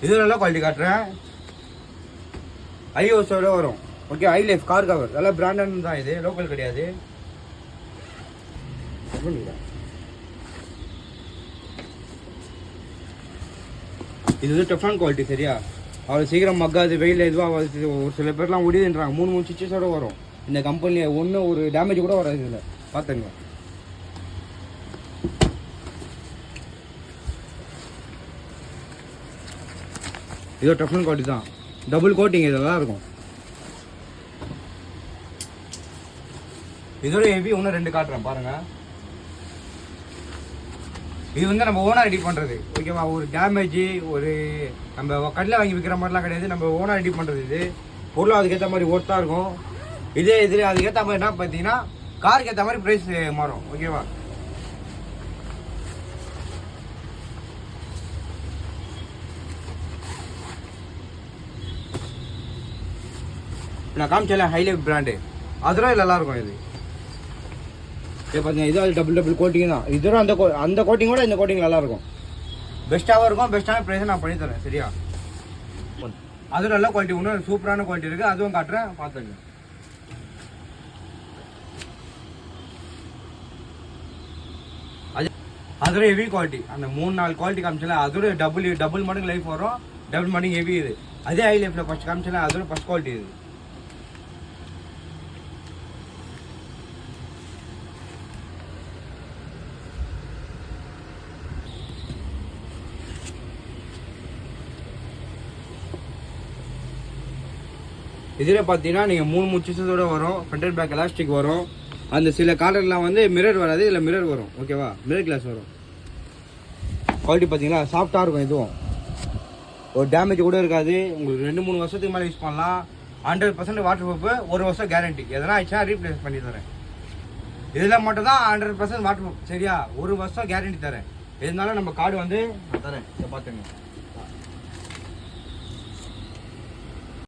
இது நல்ல குவாலிட்டி காட்டுறேன். ஐஓஸோட வரும். ஓகே, ஐ லைஃப் கார் கவர் நல்லா பிராண்டட் தான். இது லோக்கல் கிடையாது. இது வந்து டெஃபான் குவாலிட்டி. சரியா, அவ்வளோ சீக்கிரம் மக்காது, வெயில் எதுவாக ஒரு சில பேர்லாம் முடியுதுன்றாங்க. 3 ஸ்டிச்சஸோட வரும் இந்த கம்பெனியில். ஒன்றும் ஒரு டேமேஜ் கூட வராது இதில். பார்த்துங்க. இதோ டெஃபான் குவாலிட்டி தான். டபுள் கோட்டிங் இதெல்லாம் இருக்கும். இதோட ஹெவி இன்னும் 2 காட்டுறேன் பாருங்க. இது வந்து நம்ம ஓனாக ரெடி பண்ணுறது. ஓகேவா, ஒரு டேமேஜ் ஒரு நம்ம கடையில் வாங்கி விற்கிற மாதிரிலாம் கிடையாது. நம்ம ஓனாக ரெடி பண்ணுறது. இது பொருளும் அதுக்கேற்ற மாதிரி ஒர்த்தாக இருக்கும். இதே இதில் அதுக்கேற்ற மாதிரி என்ன பார்த்தீங்கன்னா காருக்கு ஏற்ற மாதிரி ப்ரைஸ் மாறும். ஓகேவா, நான் காமிச்சேன் ஹைலைஃப் பிராண்டு. அதெல்லாம் இது நல்லாயிருக்கும். இது பார்த்தீங்கன்னா இது டபுள் கோட்டிங் தான். இதோட அந்த கோட்டிங்கோட இந்த கோட்டிங் நல்லாயிருக்கும். பெஸ்ட்டாகவும் இருக்கும். பெஸ்ட்டான ப்ரைஸை நான் பண்ணித்தரேன். சரியா, அதுவும் நல்ல குவாலிட்டி. இன்னும் சூப்பரான குவாலிட்டி இருக்குது. அதுவும் காட்டுறேன், பார்த்துங்க. அதோட ஹெவி குவாலிட்டி. அந்த 3-4 குவாலிட்டி காமிச்சல அதோட டபுள் மடங்கு லைஃப் வரும். டபுள் மடங்கு ஹெவி. இது அதே ஹை லைஃப்பில் ஃபஸ்ட் காமிச்சல அதோட ஃபஸ்ட் குவாலிட்டி. இது இதில் பார்த்தீங்கன்னா நீங்கள் 3 ஸ்டிச்சஸோட வரும். ஃப்ரண்ட் அண்ட் பேக் எலாஸ்டிக் வரும். அந்த சில காலர்லாம் வந்து மிரர் வராது. இதில் மிரர் வரும். ஓகேவா, மிரர் கிளாஸ் வரும். குவாலிட்டி பார்த்தீங்களா சாஃப்டாக இருக்கும். இதுவும் ஒரு டேமேஜ் கூட இருக்காது. உங்களுக்கு 2-3 வருஷத்துக்கு மேலே யூஸ் பண்ணலாம். 100% வாட்டர் ப்ரூஃப். 1 வருஷம் கேரண்டி. எதனா ஆயிடுச்சுன்னா ரீப்ளேஸ் பண்ணி தரேன். இதில் மட்டும் தான் 100% வாட்டர் ப்ரூஃப். சரியா, 1 வருஷம் கேரண்டி தரேன். இருந்தாலும் நம்ம கார்டு வந்து தரேன். இதை பார்த்துங்க.